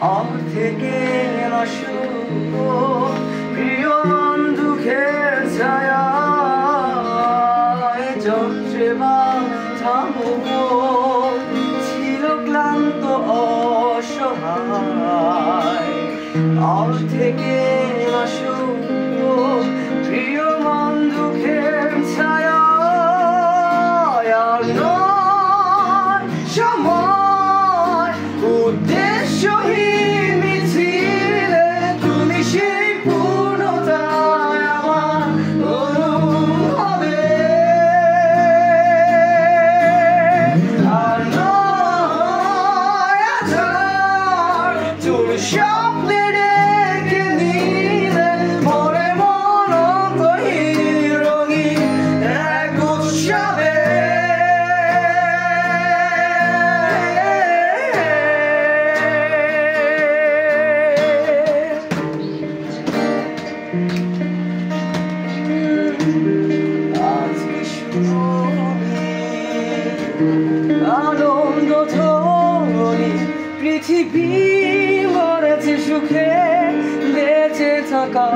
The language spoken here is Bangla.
থেকে না শুভ প্রিয় দুঃখের ছায়া যন্ত্রে বা থামবো ছিল ক্লান্ত অসহায় থেকে না শুভ প্রিয় মন দুঃখের ছায়া সময় উদ্দেশ্যহীন মিছিলে তুমি সেই পূর্ণতায় আমার অনুভবে আর নয় আধার তুমি স্বপ্নে ডেকে নিলে মনে মন অন্তহীন রঙিন এক উৎসবে আনন্দ ধ্বনি পৃথিবী মরেছে সুখে বেঁচে থাকা